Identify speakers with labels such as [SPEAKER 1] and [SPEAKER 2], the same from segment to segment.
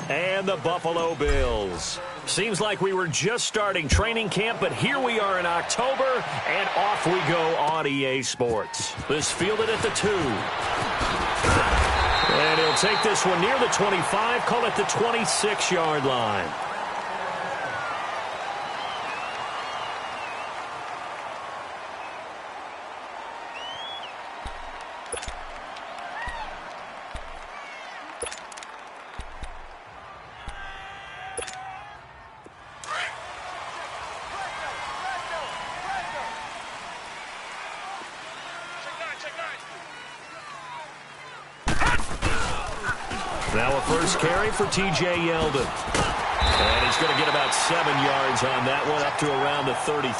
[SPEAKER 1] and the Buffalo Bills. Seems like we were just starting training camp, but here we are in October, and off we go on EA Sports. This fielded at the 2. And he'll take this one near the 25, call it the 26-yard line. Now a first carry for T.J. Yeldon. And he's going to get about 7 yards on that one, up to around the 33.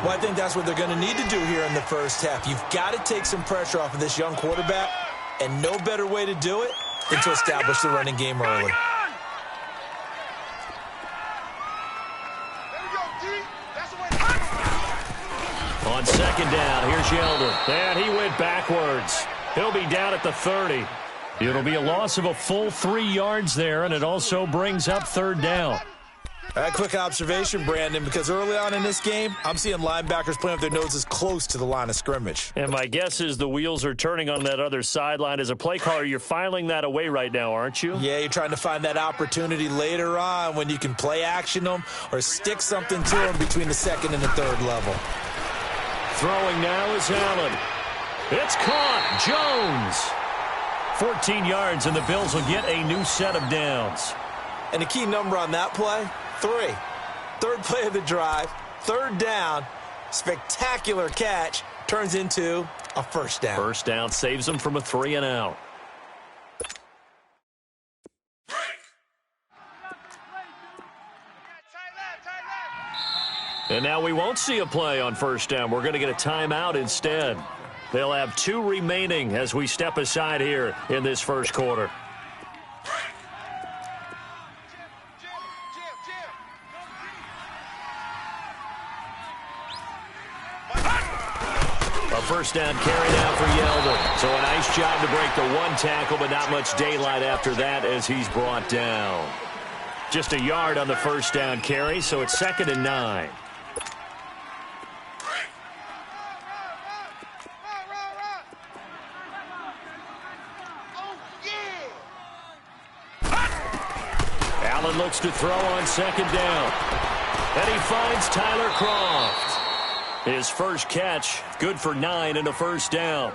[SPEAKER 2] Well, I think that's what they're going to need to do here in the first half. You've got to take some pressure off of this young quarterback, and no better way to do it than to establish the running game early.
[SPEAKER 1] On second down, here's Yeldon. And he went backwards. He'll be down at the 30. It'll be a loss of a full 3 yards there, and it also brings up third down.
[SPEAKER 2] A quick observation, Brandon, because early on in this game, I'm seeing linebackers playing with their noses close to the line of scrimmage.
[SPEAKER 1] And my guess is the wheels are turning on that other sideline. As a play caller, you're filing that away right now, aren't you?
[SPEAKER 2] Yeah, you're trying to find that opportunity later on when you can play action them or stick something to them between the second and the third level.
[SPEAKER 1] Throwing now is Allen. It's caught. Jones. 14 yards, and the Bills will get a new set of downs.
[SPEAKER 2] And the key number on that play, 3. Third play of the drive, third down, spectacular catch, turns into a first down.
[SPEAKER 1] First down saves them from a 3 and out. And now we won't see a play on first down. We're going to get a timeout instead. They'll have 2 remaining as we step aside here in this first quarter. A first down carry now for Yeldon. So a nice job to break the 1 tackle, but not much daylight after that as he's brought down. Just a yard on the first down carry, so it's 2nd and 9. Allen looks to throw on second down. And he finds Tyler Kroft. His first catch, good for 9 and a first down.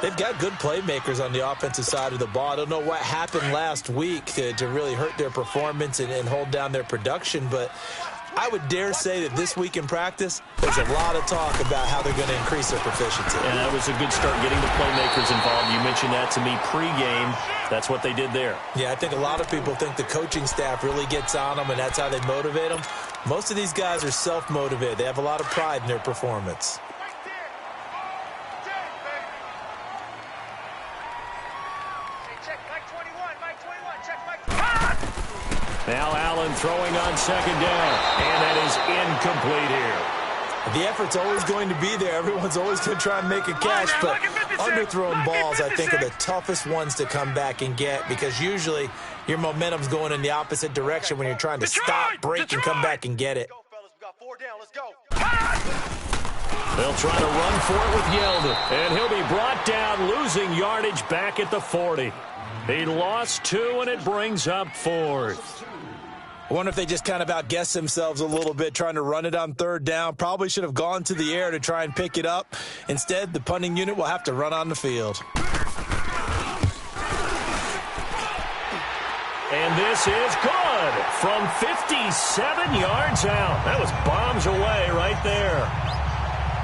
[SPEAKER 2] They've got good playmakers on the offensive side of the ball. I don't know what happened last week to really hurt their performance and hold down their production, but I would dare say that this week in practice, there's a lot of talk about how they're going to increase their proficiency.
[SPEAKER 1] And that was a good start getting the playmakers involved. You mentioned that to me pregame. That's what they did there.
[SPEAKER 2] Yeah, I think a lot of people think the coaching staff really gets on them, and that's how they motivate them. Most of these guys are self-motivated. They have a lot of pride in their performance.
[SPEAKER 1] Now Allen throwing on second down, and that is incomplete here.
[SPEAKER 2] The effort's always going to be there. Everyone's always going to try and make a catch, but underthrown balls, I think, are the toughest ones to come back and get because usually your momentum's going in the opposite direction when you're trying to stop, break, and come back and get it.
[SPEAKER 1] They'll try to run for it with Yeldon, and he'll be brought down, losing yardage back at the 40. He lost 2, and it brings up 4th.
[SPEAKER 2] I wonder if they just kind of outguessed themselves a little bit trying to run it on third down. Probably should have gone to the air to try and pick it up. Instead, the punting unit will have to run on the field.
[SPEAKER 1] And this is good from 57 yards out. That was bombs away right there.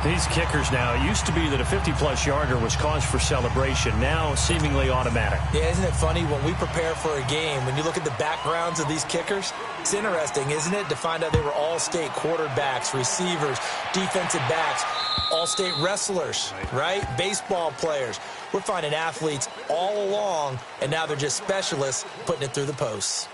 [SPEAKER 1] These kickers now, it used to be that a 50-plus yarder was cause for celebration. Now, seemingly automatic.
[SPEAKER 2] Yeah, isn't it funny when we prepare for a game, when you look at the backgrounds of these kickers, it's interesting, isn't it, to find out they were all-state quarterbacks, receivers, defensive backs, all-state wrestlers, right? Baseball players. We're finding athletes all along, and now they're just specialists putting it through the posts.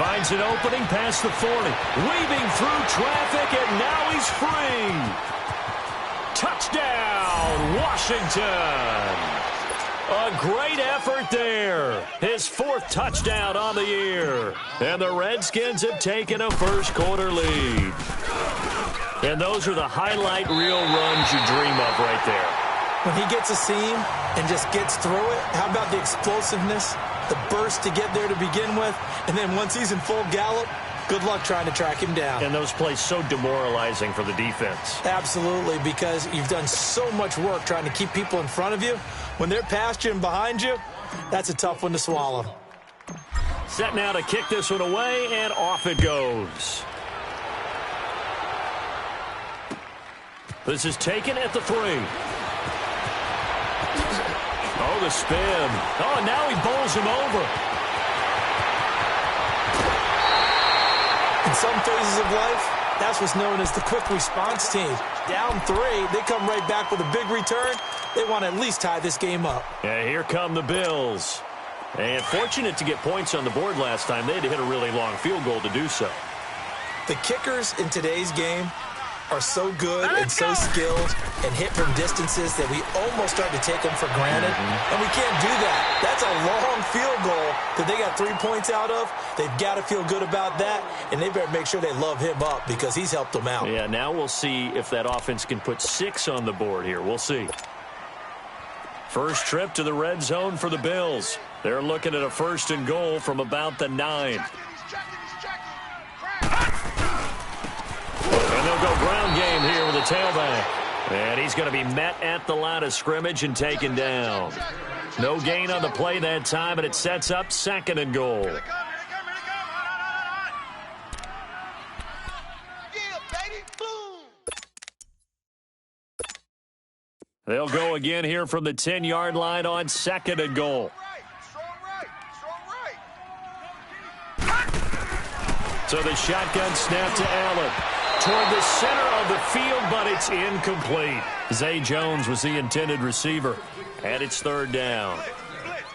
[SPEAKER 1] Finds an opening past the 40. Weaving through traffic, and now he's free. Touchdown, Washington. A great effort there. His 4th touchdown on the year. And the Redskins have taken a first-quarter lead. And those are the highlight reel runs you dream of right there.
[SPEAKER 2] When he gets a seam and just gets through it, how about the explosiveness, the burst to get there to begin with, and then once he's in full gallop, good luck trying to track him down.
[SPEAKER 1] And those plays so demoralizing for the defense.
[SPEAKER 2] Absolutely, because you've done so much work trying to keep people in front of you. When they're past you and behind you, that's a tough one to swallow.
[SPEAKER 1] Set now to kick this one away, and off it goes. This is taken at the 3. Oh, the spin. Oh, and now he bowls him over.
[SPEAKER 2] In some phases of life, that's what's known as the quick response team. Down 3, they come right back with a big return. They want to at least tie this game up.
[SPEAKER 1] Yeah, here come the Bills. And fortunate to get points on the board last time. They had to hit a really long field goal to do so.
[SPEAKER 2] The kickers in today's game are so good and so skilled and hit from distances that we almost start to take them for granted. And we can't do that. That's a long field goal that they got 3 points out of. They've got to feel good about that, and they better make sure they love him up because he's helped them out.
[SPEAKER 1] Yeah, now we'll see if that offense can put 6 on the board here. We'll see. First trip to the red zone for the Bills. They're looking at a 1st and goal from about the 9. And they'll go ground game here with a tailback. And he's going to be met at the line of scrimmage and taken down. No gain on the play that time, and it sets up 2nd and goal. They'll go again here from the 10-yard line on 2nd and goal. So the shotgun snap to Allen. Toward the center of the field, but it's incomplete. Zay Jones was the intended receiver, and it's 3rd down.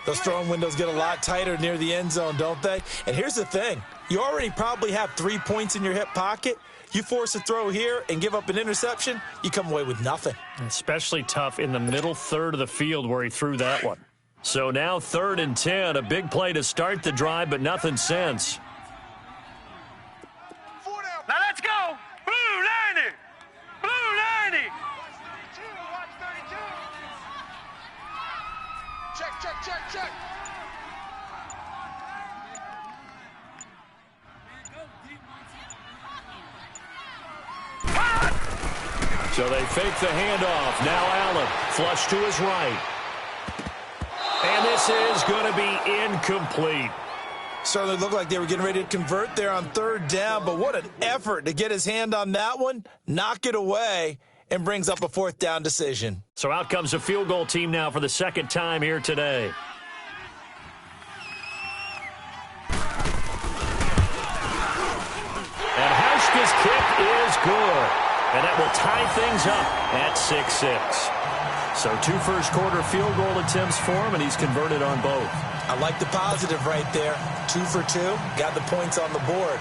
[SPEAKER 2] Those throwing windows get a lot tighter near the end zone, don't they? And here's the thing. You already probably have 3 points in your hip pocket. You force a throw here and give up an interception, you come away with nothing.
[SPEAKER 1] Especially tough in the middle third of the field where he threw that one. So now 3rd and 10, a big play to start the drive, but nothing since.
[SPEAKER 3] Now let's go! Blue 90! Blue 90! Watch 32! Check.
[SPEAKER 1] So they fake the handoff. Now Allen, flush to his right. And this is going to be incomplete.
[SPEAKER 2] Certainly looked like they were getting ready to convert there on 3rd down, but what an effort to get his hand on that one, knock it away, and brings up a 4th down decision.
[SPEAKER 1] So out comes a field goal team now for the 2nd time here today. And Hauschka's kick is good. And that will tie things up at 6-6. So 2 first-quarter field goal attempts for him, and he's converted on both.
[SPEAKER 2] I like the positive right there. 2 for 2, got the points on the board.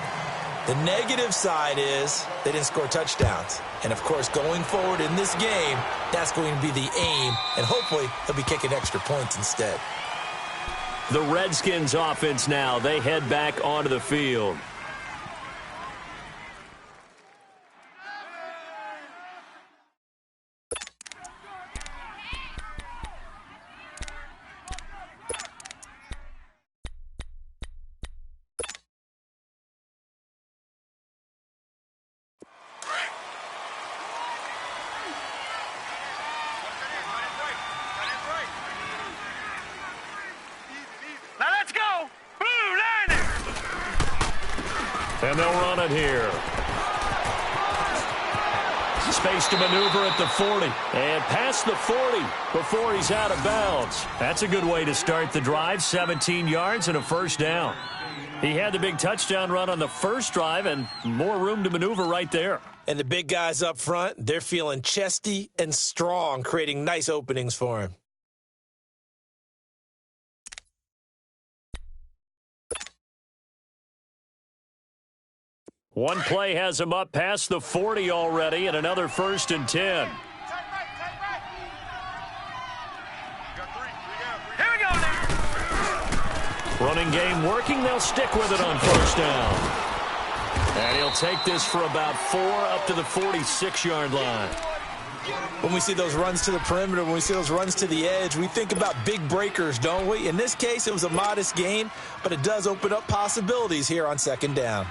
[SPEAKER 2] The negative side is they didn't score touchdowns. And, of course, going forward in this game, that's going to be the aim, and hopefully he'll be kicking extra points instead.
[SPEAKER 1] The Redskins offense now, they head back onto the field. And they'll run it here. Space to maneuver at the 40. And past the 40 before he's out of bounds. That's a good way to start the drive. 17 yards and a 1st down. He had the big touchdown run on the first drive and more room to maneuver right there.
[SPEAKER 2] And the big guys up front, they're feeling chesty and strong, creating nice openings for him.
[SPEAKER 1] One play has him up past the 40 already, and another 1st and 10.
[SPEAKER 3] Here we go now.
[SPEAKER 1] Running game working. They'll stick with it on 1st down. And he'll take this for about 4 up to the 46-yard line.
[SPEAKER 2] When we see those runs to the perimeter, when we see those runs to the edge, we think about big breakers, don't we? In this case, it was a modest gain, but it does open up possibilities here on 2nd down.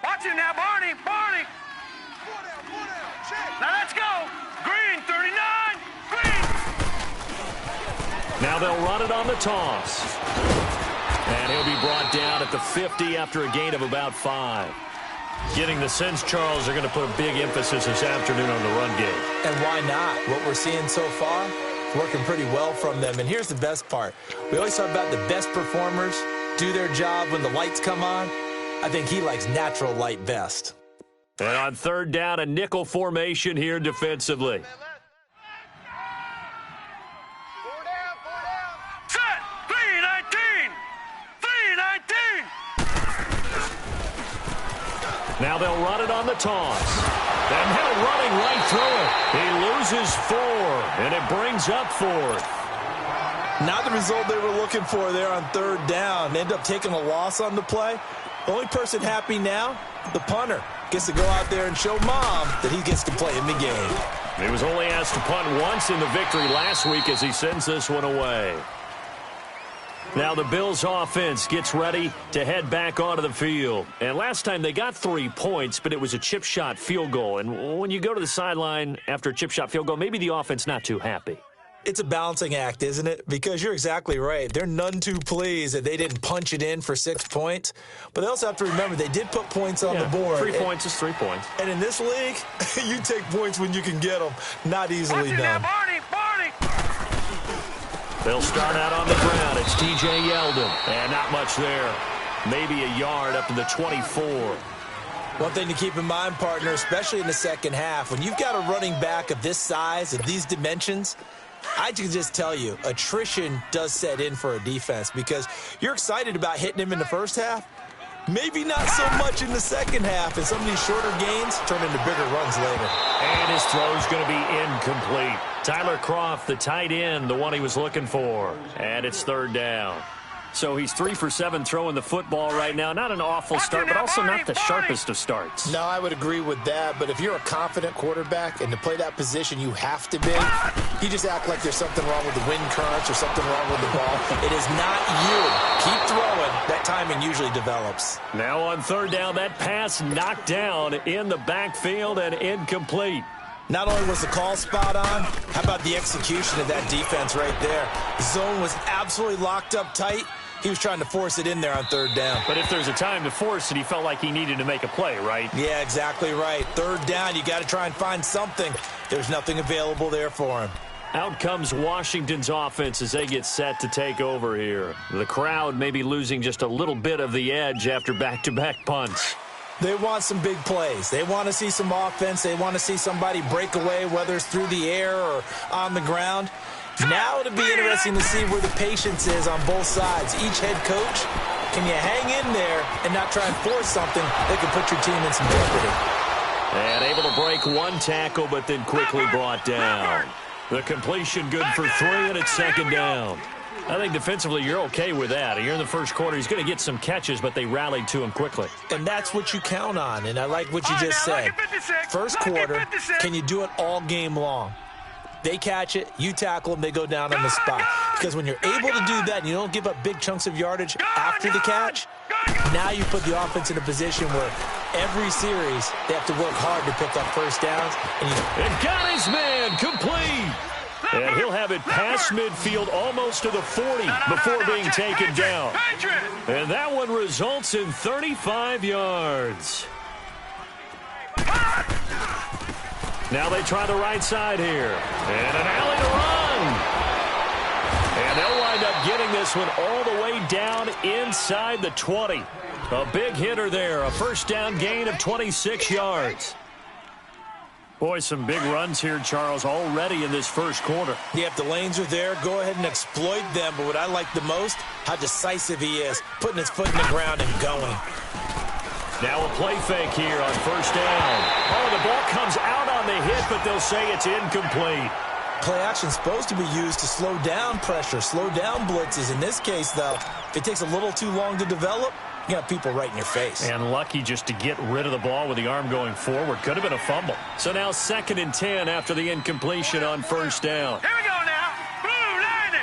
[SPEAKER 3] Watch it now, Barney. Barney. Now let's go. Green, 39. Green.
[SPEAKER 1] Now they'll run it on the toss. And he'll be brought down at the 50 after a gain of about 5. Getting the sense, Charles, they're going to put a big emphasis this afternoon on the run game.
[SPEAKER 2] And why not? What we're seeing so far is working pretty well from them. And here's the best part. We always talk about the best performers do their job when the lights come on. I think he likes natural light best.
[SPEAKER 1] And on 3rd down, a nickel formation here defensively.
[SPEAKER 3] Set. 319. 319.
[SPEAKER 1] Now they'll run it on the toss. And now running right through it. He loses 4, and it brings up 4th.
[SPEAKER 2] Not the result they were looking for there on 3rd down. They end up taking a loss on the play. The only person happy now, the punter, gets to go out there and show Mom that he gets to play in the game.
[SPEAKER 1] He was only asked to punt once in the victory last week as he sends this one away. Now the Bills offense gets ready to head back onto the field. And last time they got 3 points, but it was a chip shot field goal. And when you go to the sideline after a chip shot field goal, maybe the offense not too happy.
[SPEAKER 2] It's a balancing act, isn't it? Because you're exactly right. They're none too pleased that they didn't punch it in for 6 points. But they also have to remember they did put points on the board.
[SPEAKER 1] 3 points is 3 points.
[SPEAKER 2] And in this league, you take points when you can get them. Not easily done.
[SPEAKER 3] Barney, Barney.
[SPEAKER 1] They'll start out on the ground. It's T.J. Yeldon. And not much there. Maybe a yard up to the 24.
[SPEAKER 2] One thing to keep in mind, partner, especially in the second half, when you've got a running back of this size, of these dimensions, I can just tell you, attrition does set in for a defense because you're excited about hitting him in the first half. Maybe not so much in the second half, and some of these shorter gains turn into bigger runs later.
[SPEAKER 1] And his throw's going to be incomplete. Tyler Croft, the tight end, the one he was looking for. And it's 3rd down. So he's 3 for 7 throwing the football right now. Not an awful start, but also not the sharpest of starts.
[SPEAKER 2] No, I would agree with that. But if you're a confident quarterback and to play that position, you have to be. You just act like there's something wrong with the wind currents or something wrong with the ball. It is not you. Keep throwing. That timing usually develops.
[SPEAKER 1] Now on 3rd down, that pass knocked down in the backfield and incomplete.
[SPEAKER 2] Not only was the call spot on, how about the execution of that defense right there? The zone was absolutely locked up tight. He was trying to force it in there on 3rd down.
[SPEAKER 1] But if there's a time to force it, he felt like he needed to make a play, right?
[SPEAKER 2] Yeah, exactly right. 3rd down, you got to try and find something. There's nothing available there for him.
[SPEAKER 1] Out comes Washington's offense as they get set to take over here. The crowd may be losing just a little bit of the edge after back-to-back punts.
[SPEAKER 2] They want some big plays. They want to see some offense. They want to see somebody break away, whether it's through the air or on the ground. Now it'll be interesting to see where the patience is on both sides. Each head coach, can you hang in there and not try and force something that could put your team in some jeopardy?
[SPEAKER 1] And able to break one tackle, but then quickly brought down. The completion good for 3, and it's 2nd down. I think defensively you're okay with that. Here in the first quarter, he's going to get some catches, but they rallied to him quickly.
[SPEAKER 2] And that's what you count on, and I like what you just said. First quarter, can you do it all game long? They catch it, you tackle them, they go down on the spot. Because when you're able to do that and you don't give up big chunks of yardage after the catch, now you put the offense in a position where every series they have to work hard to pick up 1st downs.
[SPEAKER 1] And got his man complete. And he'll have it past midfield almost to the 40 before being taken down. And that one results in 35 yards. Now they try the right side here. And an alley to run. And they'll wind up getting this one all the way down inside the 20. A big hitter there. A 1st down gain of 26 yards. Boy, some big runs here, Charles, already in this first quarter.
[SPEAKER 2] Yeah, if the lanes are there, go ahead and exploit them. But what I like the most, how decisive he is, putting his foot in the ground and going.
[SPEAKER 1] Now a play fake here on first down. Oh, the ball comes out on the hit, but they'll say it's incomplete.
[SPEAKER 2] Play action supposed to be used to slow down pressure, slow down blitzes. In this case, though, if it takes a little too long to develop, you got people right in your face.
[SPEAKER 1] And lucky just to get rid of the ball with the arm going forward. Could have been a fumble. So now 2nd and 10 after the incompletion on first down.
[SPEAKER 3] Here we go now. Blue 90.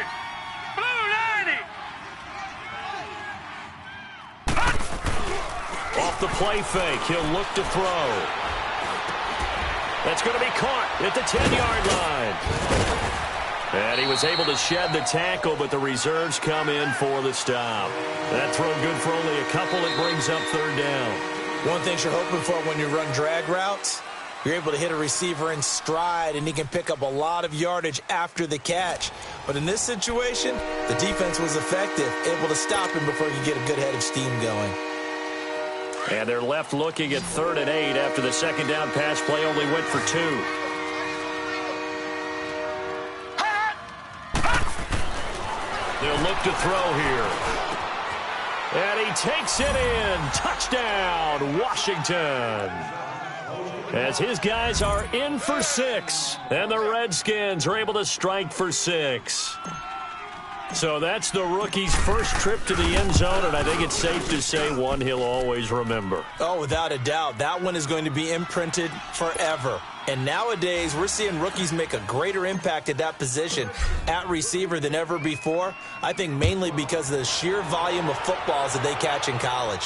[SPEAKER 3] Blue 90.
[SPEAKER 1] Off the play fake, he'll look to throw. That's going to be caught at the 10-yard line. And he was able to shed the tackle, but the reserves come in for the stop. That throw good for only a couple. It brings up 3rd down.
[SPEAKER 2] One thing you're hoping for when you run drag routes, you're able to hit a receiver in stride, and he can pick up a lot of yardage after the catch. But in this situation, the defense was effective, able to stop him before he could get a good head of steam going.
[SPEAKER 1] And they're left looking at 3rd and 8 after the 2nd down pass play only went for 2. They'll look to throw here. And he takes it in. Touchdown, Washington. As his guys are in for 6. And the Redskins are able to strike for 6. So that's the rookie's first trip to the end zone, and I think it's safe to say one he'll always remember.
[SPEAKER 2] Oh, without a doubt. That one is going to be imprinted forever. And nowadays, we're seeing rookies make a greater impact at that position at receiver than ever before. I think mainly because of the sheer volume of footballs that they catch in college.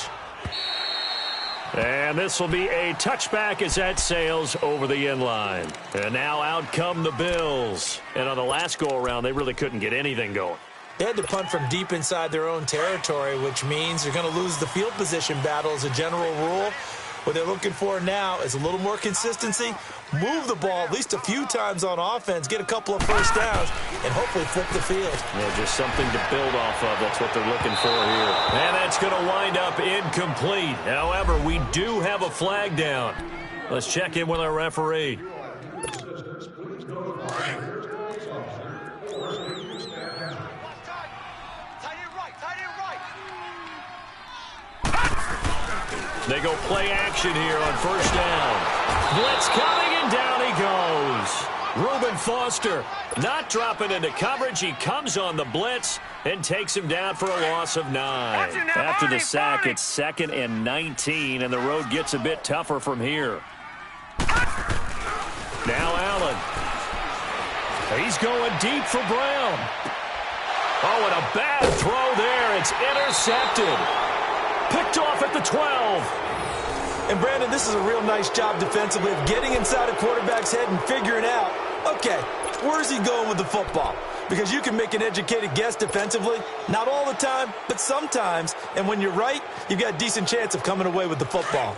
[SPEAKER 1] And this will be a touchback as that sails over the end line. And now out come the Bills. And on the last go-around, they really couldn't get anything going.
[SPEAKER 2] They had to punt from deep inside their own territory, which means they're going to lose the field position battle as a general rule. What they're looking for now is a little more consistency, move the ball at least a few times on offense, get a couple of first downs, and hopefully flip the field.
[SPEAKER 1] Yeah, just something to build off of. That's what they're looking for here. And that's going to wind up incomplete. However, we do have a flag down. Let's check in with our referee. They go play action here on first down. Blitz coming, and down he goes. Reuben Foster not dropping into coverage. He comes on the blitz and takes him down for a loss of 9. After the sack, it's 2nd and 19, and the road gets a bit tougher from here. Now Allen. He's going deep for Brown. Oh, and a bad throw there. It's intercepted. Picked off at the 12.
[SPEAKER 2] And, Brandon, this is a real nice job defensively of getting inside a quarterback's head and figuring out, okay, where's he going with the football? Because you can make an educated guess defensively. Not all the time, but sometimes. And when you're right, you've got a decent chance of coming away with the football.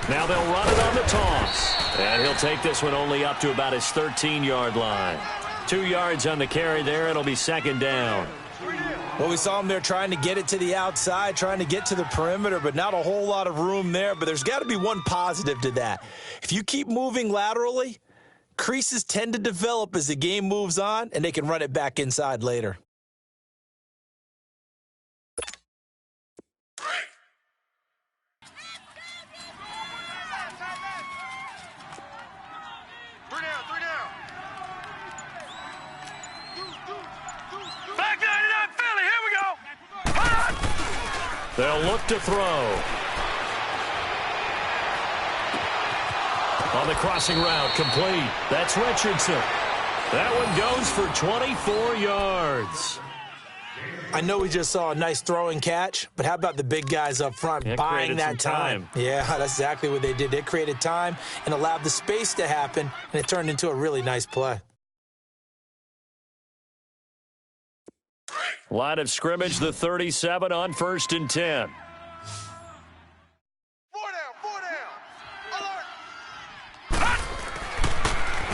[SPEAKER 1] Now they'll run it on the toss. And he'll take this one only up to about his 13-yard line. 2 yards on the carry there. It'll be 2nd down.
[SPEAKER 2] Well, we saw him there trying to get it to the outside, trying to get to the perimeter, but not a whole lot of room there. But there's got to be one positive to that. If you keep moving laterally, creases tend to develop as the game moves on, and they can run it back inside later.
[SPEAKER 1] They'll look to throw. On the crossing route, complete. That's Richardson. That one goes for 24 yards.
[SPEAKER 2] I know we just saw a nice throwing catch, but how about the big guys up front buying that time? Yeah, that's exactly what they did. They created time and allowed the space to happen, and it turned into a really nice play.
[SPEAKER 1] Line of scrimmage, the 37 on 1st and 10.
[SPEAKER 3] 4 down. Alert.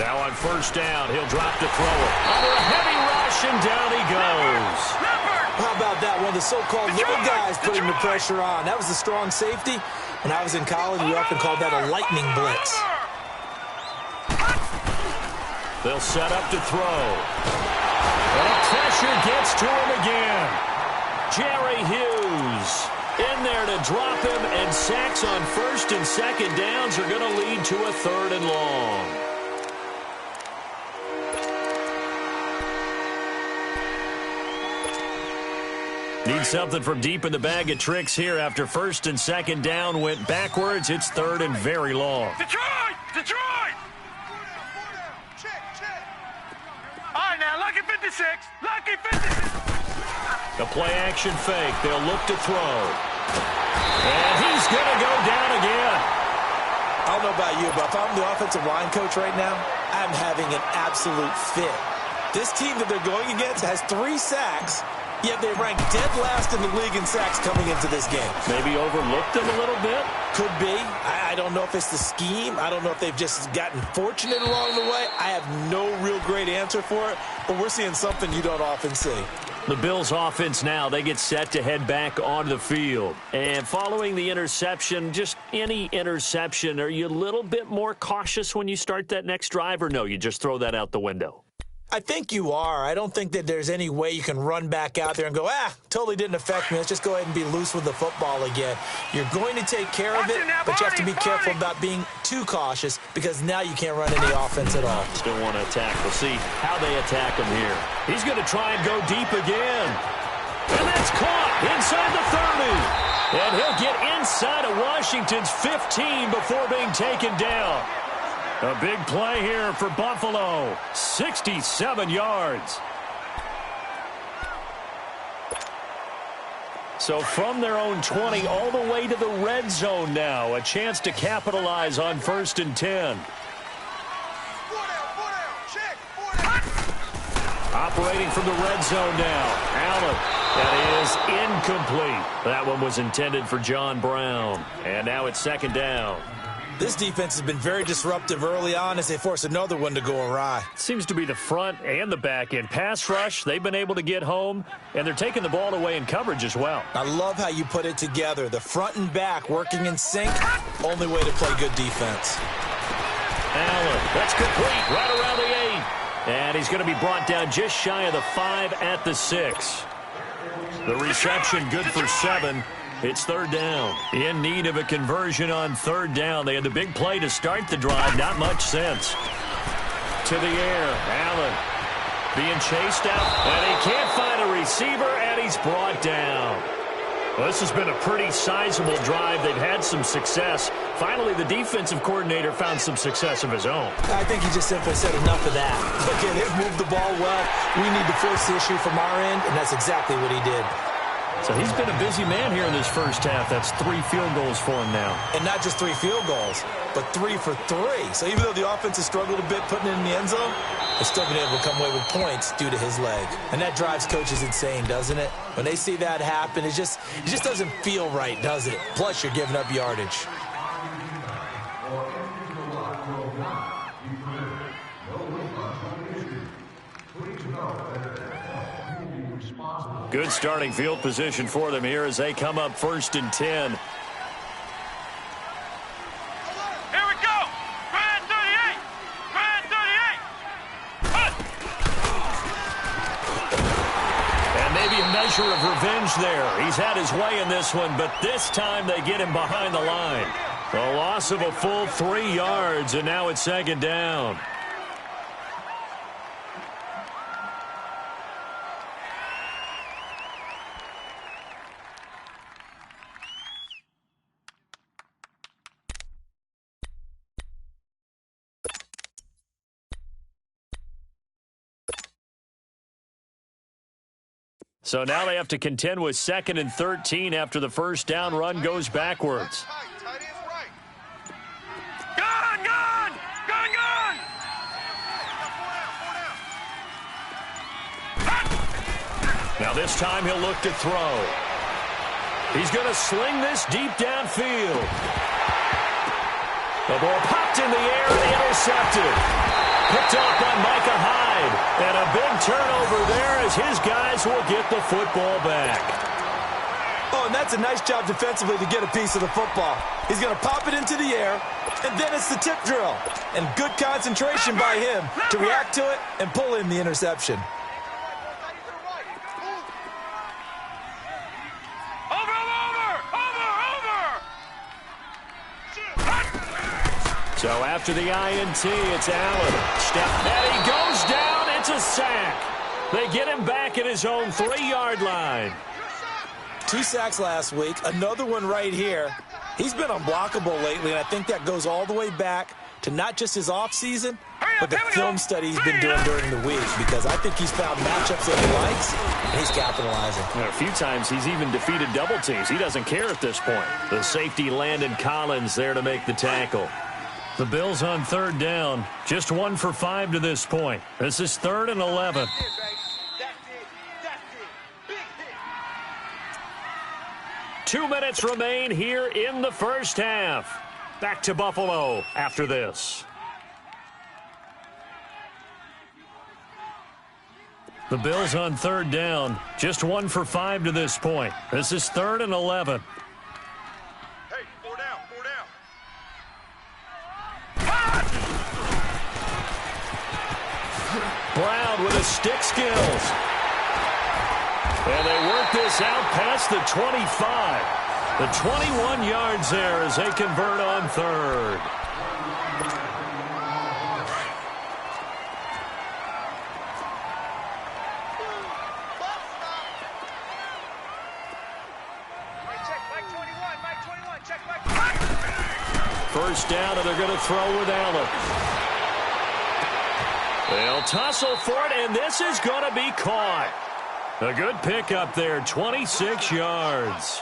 [SPEAKER 1] Now on first down, he'll drop to throw it. Under a heavy rush, and down he goes.
[SPEAKER 2] How about that? One of the so-called little guys putting the pressure on. That was a strong safety. When I was in college, we often called that a lightning blitz.
[SPEAKER 1] They'll set up to throw. And pressure gets to him again. Jerry Hughes in there to drop him, and sacks on first and second downs are going to lead to a 3rd and long. Need something from deep in the bag of tricks here after first and second down went backwards. It's 3rd and very long.
[SPEAKER 3] Detroit! Detroit! All right, now, lucky 56. Lucky 56.
[SPEAKER 1] The play-action fake. They'll look to throw. And he's going to go down again.
[SPEAKER 2] I don't know about you, but if I'm the offensive line coach right now, I'm having an absolute fit. This team that they're going against has 3 sacks, yet they rank dead last in the league in sacks coming into this game.
[SPEAKER 1] Maybe overlooked them a little bit?
[SPEAKER 2] Could be. I don't know if it's the scheme. I don't know if they've just gotten fortunate along the way. I have no real great answer for it, but we're seeing something you don't often see.
[SPEAKER 1] The Bills offense now, they get set to head back onto the field. And following the interception, just any interception, are you a little bit more cautious when you start that next drive, or no, you just throw that out the window?
[SPEAKER 2] I think you are. I don't think that there's any way you can run back out there and go, totally didn't affect me. Let's just go ahead and be loose with the football again. You're going to take care of it, but you have to be careful about being too cautious because now you can't run any offense at all.
[SPEAKER 1] Still want to attack. We'll see how they attack him here. He's going to try and go deep again. And that's caught inside the 30. And he'll get inside of Washington's 15 before being taken down. A big play here for Buffalo. 67 yards. So from their own 20 all the way to the red zone now. A chance to capitalize on 1st and 10. Operating from the red zone now. Allen. That is incomplete. That one was intended for John Brown. And now it's 2nd down.
[SPEAKER 2] This defense has been very disruptive early on as they force another one to go awry.
[SPEAKER 1] Seems to be the front and the back end. Pass rush, they've been able to get home, and they're taking the ball away in coverage as well.
[SPEAKER 2] I love how you put it together. The front and back working in sync. Only way to play good defense.
[SPEAKER 1] Allen, that's complete right around the 8. And he's going to be brought down just shy of the 5 at the 6. The reception good for 7. It's 3rd down. In need of a conversion on 3rd down. They had the big play to start the drive. Not much sense. To the air. Allen being chased out. And he can't find a receiver, and he's brought down. Well, this has been a pretty sizable drive. They've had some success. Finally, the defensive coordinator found some success of his own.
[SPEAKER 2] I think he just simply said enough of that. Okay, they've moved the ball well. We need to force the issue from our end, and that's exactly what he did.
[SPEAKER 1] So he's been a busy man here in this first half. That's 3 field goals for him now.
[SPEAKER 2] And not just 3 field goals, but 3 for 3. So even though the offense has struggled a bit putting it in the end zone, they've still been able to come away with points due to his leg. And that drives coaches insane, doesn't it? When they see that happen, it just doesn't feel right, does it? Plus, you're giving up yardage.
[SPEAKER 1] Good starting field position for them here as they come up 1st and 10.
[SPEAKER 3] Here we go. Brad 38. Brad 38.
[SPEAKER 1] And maybe a measure of revenge there. He's had his way in this one, but this time they get him behind the line. A loss of a full 3 yards, and now it's 2nd down. So now they have to contend with 2nd and 13 after the first down run goes backwards.
[SPEAKER 3] Gun, gun, gun, gun.
[SPEAKER 1] Now this time he'll look to throw. He's going to sling this deep downfield. The ball popped in the air and intercepted. Picked off by Micah Hyde. And a big turnover there as his guys will get the football back.
[SPEAKER 2] Oh, and that's a nice job defensively to get a piece of the football. He's going to pop it into the air, and then it's the tip drill. And good concentration by him to react to it and pull in the interception.
[SPEAKER 1] So after the INT, it's Allen. And he goes down. It's a sack. They get him back at his own 3-yard line.
[SPEAKER 2] 2 sacks last week, another one right here. He's been unblockable lately, and I think that goes all the way back to not just his offseason, but the film study he's been doing during the week, because I think he's found matchups that he likes, and he's capitalizing.
[SPEAKER 1] A few times he's even defeated double teams. He doesn't care at this point. The safety Landon Collins there to make the tackle. The Bills on 3rd down. Just 1 for 5 to this point. This is 3rd and 11. Two minutes remain here in the first half. Back to Buffalo after this. The Bills on 3rd down. Just 1 for 5 to this point. This is 3rd and 11.
[SPEAKER 3] Hey, 4 down, 4 down.
[SPEAKER 1] Brown with his stick skills. And they work this out past the 25. The 21 yards there as they convert on 3rd. First down, and they're going to throw with Allen. They'll tussle for it, and this is going to be caught. A good pickup there, 26 yards.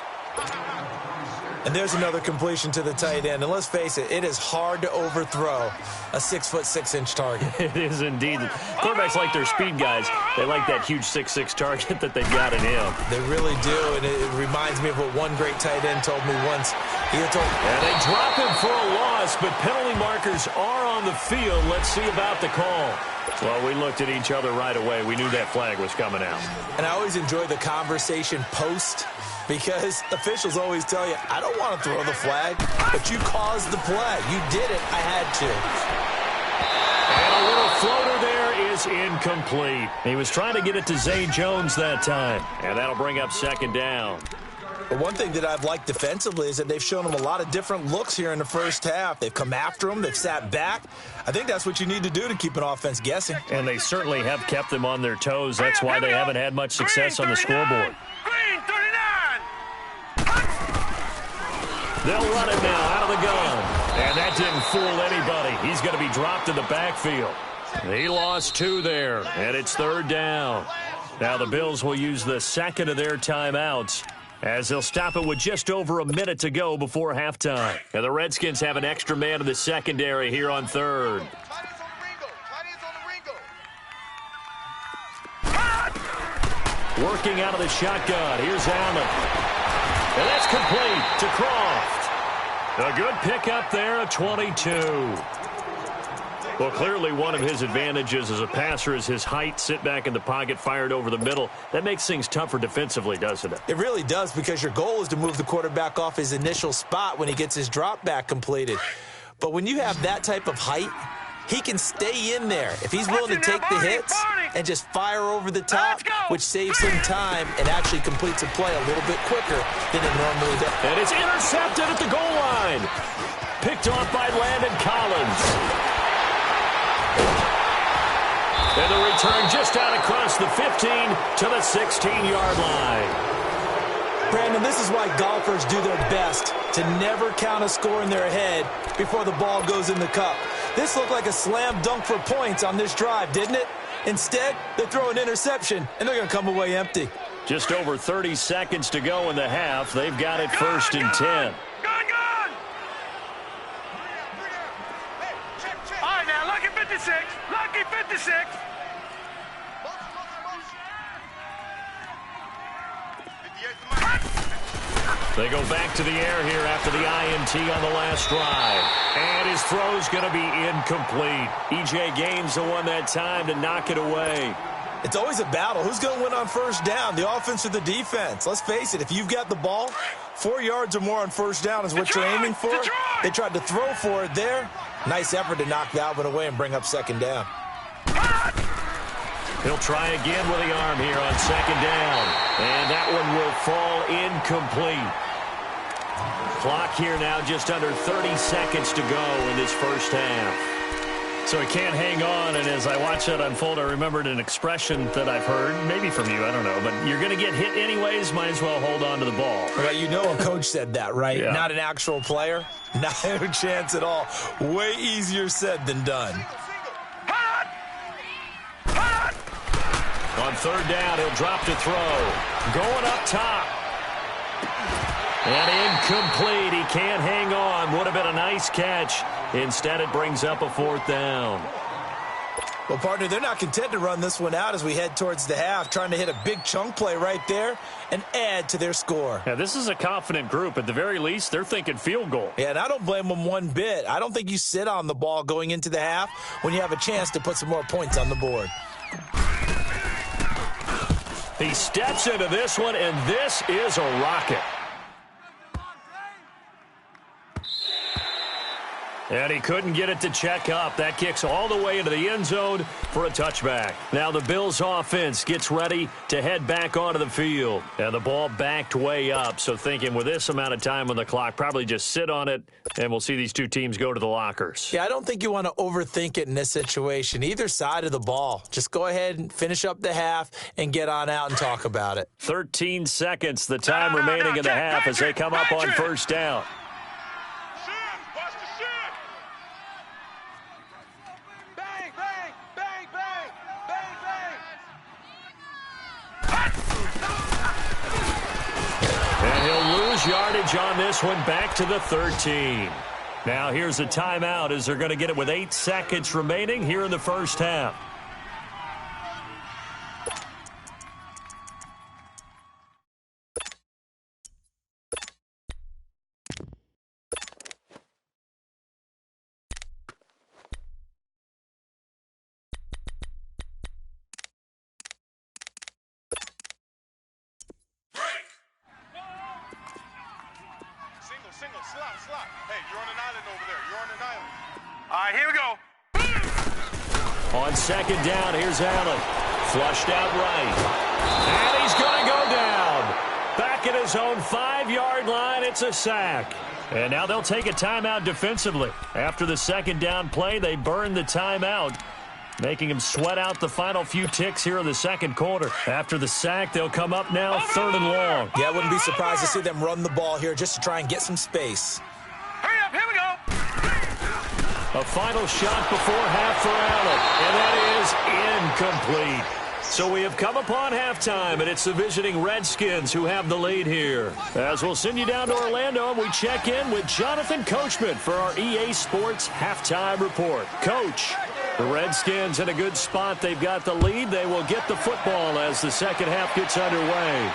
[SPEAKER 2] And there's another completion to the tight end. And let's face it, it is hard to overthrow a 6'6" target.
[SPEAKER 1] It is indeed. Quarterbacks like their speed guys. They like that huge 6'6" target that they've got in him.
[SPEAKER 2] They really do, and it reminds me of what one great tight end told me once.
[SPEAKER 1] And they drop him for a loss, but penalty markers are on the field. Let's see about the call. Well, we looked at each other right away. We knew that flag was coming out.
[SPEAKER 2] And I always enjoy the conversation post, because officials always tell you, I don't want to throw the flag, but you caused the play. You did it. I had to.
[SPEAKER 1] And a little floater there is incomplete. He was trying to get it to Zay Jones that time, and that'll bring up 2nd down.
[SPEAKER 2] But one thing that I've liked defensively is that they've shown him a lot of different looks here in the first half. They've come after him. They've sat back. I think that's what you need to do to keep an offense guessing.
[SPEAKER 1] And they certainly have kept them on their toes. That's why they haven't had much success on the scoreboard.
[SPEAKER 3] Green 39.
[SPEAKER 1] They'll run it now out of the gun. And that didn't fool anybody. He's going to be dropped in the backfield. He lost 2 there, and it's 3rd down. Now the Bills will use the second of their timeouts, as they'll stop it with just over a minute to go before halftime. And the Redskins have an extra man in the secondary here on 3rd. Working out of the shotgun. Here's Allen. And that's complete to Croft. A good pickup there at 22. Well, clearly one of his advantages as a passer is his height. Sit back in the pocket, fired over the middle. That makes things tougher defensively, doesn't it?
[SPEAKER 2] It really does, because your goal is to move the quarterback off his initial spot when he gets his drop back completed. But when you have that type of height, he can stay in there if he's willing to take the hits and just fire over the top, which saves him time and actually completes a play a little bit quicker than it normally does.
[SPEAKER 1] And it's intercepted at the goal line. Picked off by Landon Collins. And the return just out across the 15 to the 16-yard line.
[SPEAKER 2] Brandon, this is why golfers do their best to never count a score in their head before the ball goes in the cup. This looked like a slam dunk for points on this drive, didn't it? Instead, they throw an interception, and they're going to come away empty.
[SPEAKER 1] Just over 30 seconds to go in the half. They've got it 1st and 10.
[SPEAKER 3] Gone! All right, now, lucky 56. Lucky 56.
[SPEAKER 1] They go back to the air here after the INT on the last drive. And his throw's going to be incomplete. E.J. Gaines the one that time to knock it away.
[SPEAKER 2] It's always a battle. Who's going to win on first down, the offense or the defense? Let's face it, if you've got the ball, 4 yards or more on first down is what you're aiming for. They tried to throw for it there. Nice effort to knock that one away and bring up second down.
[SPEAKER 1] He'll try again with the arm here on second down. And that one will fall incomplete. Clock here now just under 30 seconds to go in this first half.
[SPEAKER 4] So he can't hang on, and as I watch that unfold, I remembered an expression that I've heard, maybe from you, I don't know, but you're going to get hit anyways, might as well hold on to the ball.
[SPEAKER 2] Well, you know a coach said that, right?
[SPEAKER 4] Yeah.
[SPEAKER 2] Not an actual player. Not a chance at all. Way easier said than done.
[SPEAKER 1] On third down, he'll drop to throw. Going up top. And incomplete. He can't hang on. Would have been a nice catch. Instead, it brings up a fourth down.
[SPEAKER 2] Well, partner, they're not content to run this one out as we head towards the half, trying to hit a big chunk play right there and add to their score.
[SPEAKER 4] Yeah, this is a confident group. At the very least, they're thinking field goal.
[SPEAKER 2] Yeah, and I don't blame them one bit. I don't think you sit on the ball going into the half when you have a chance to put some more points on the board.
[SPEAKER 1] He steps into this one, and this is a rocket. And he couldn't get it to check up. That kicks all the way into the end zone for a touchback. Now the Bills offense gets ready to head back onto the field. And the ball backed way up. So thinking with this amount of time on the clock, probably just sit on it, and we'll see these two teams go to the lockers.
[SPEAKER 2] Yeah, I don't think you want to overthink it in this situation. Either side of the ball. Just go ahead and finish up the half and get on out and talk about it.
[SPEAKER 1] 13 seconds, the time remaining in the half as they come up on first down. Yardage on this one, back to the 13. Now here's a timeout as they're going to get it with 8 seconds remaining here in the first half.
[SPEAKER 3] Slot. Hey, you're on an island over there. You're on an island. All right, here we go.
[SPEAKER 1] On second down, here's Allen. Flushed out right. And he's going to go down. Back at his own 5-yard line, it's a sack. And now they'll take a timeout defensively. After the second down play, they burn the timeout, making him sweat out the final few ticks here in the second quarter. After the sack, they'll come up now third and long.
[SPEAKER 2] Yeah, I wouldn't be surprised to see them run the ball here just to try and get some space.
[SPEAKER 3] Hurry up, here we go.
[SPEAKER 1] A final shot before half for Allen, and that is incomplete. So we have come upon halftime, and it's the visiting Redskins who have the lead here. As we'll send you down to Orlando, and we check in with Jonathan Coachman for our EA Sports Halftime Report. Coach, the Redskins in a good spot. They've got the lead. They will get the football as the second half gets underway.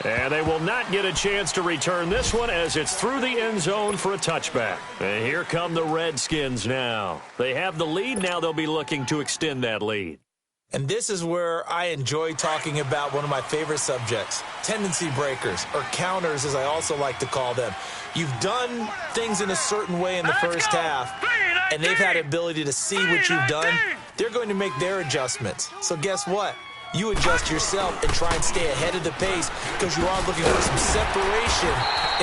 [SPEAKER 1] And they will not get a chance to return this one as it's through the end zone for a touchback. And here come the Redskins now. They have the lead. Now they'll be looking to extend that lead.
[SPEAKER 2] And this is where I enjoy talking about one of my favorite subjects, tendency breakers, or counters as I also like to call them. You've done things in a certain way in the first half, and they've had the ability to see what you've done. They're going to make their adjustments. So guess what? You adjust yourself and try and stay ahead of the pace because you are looking for some separation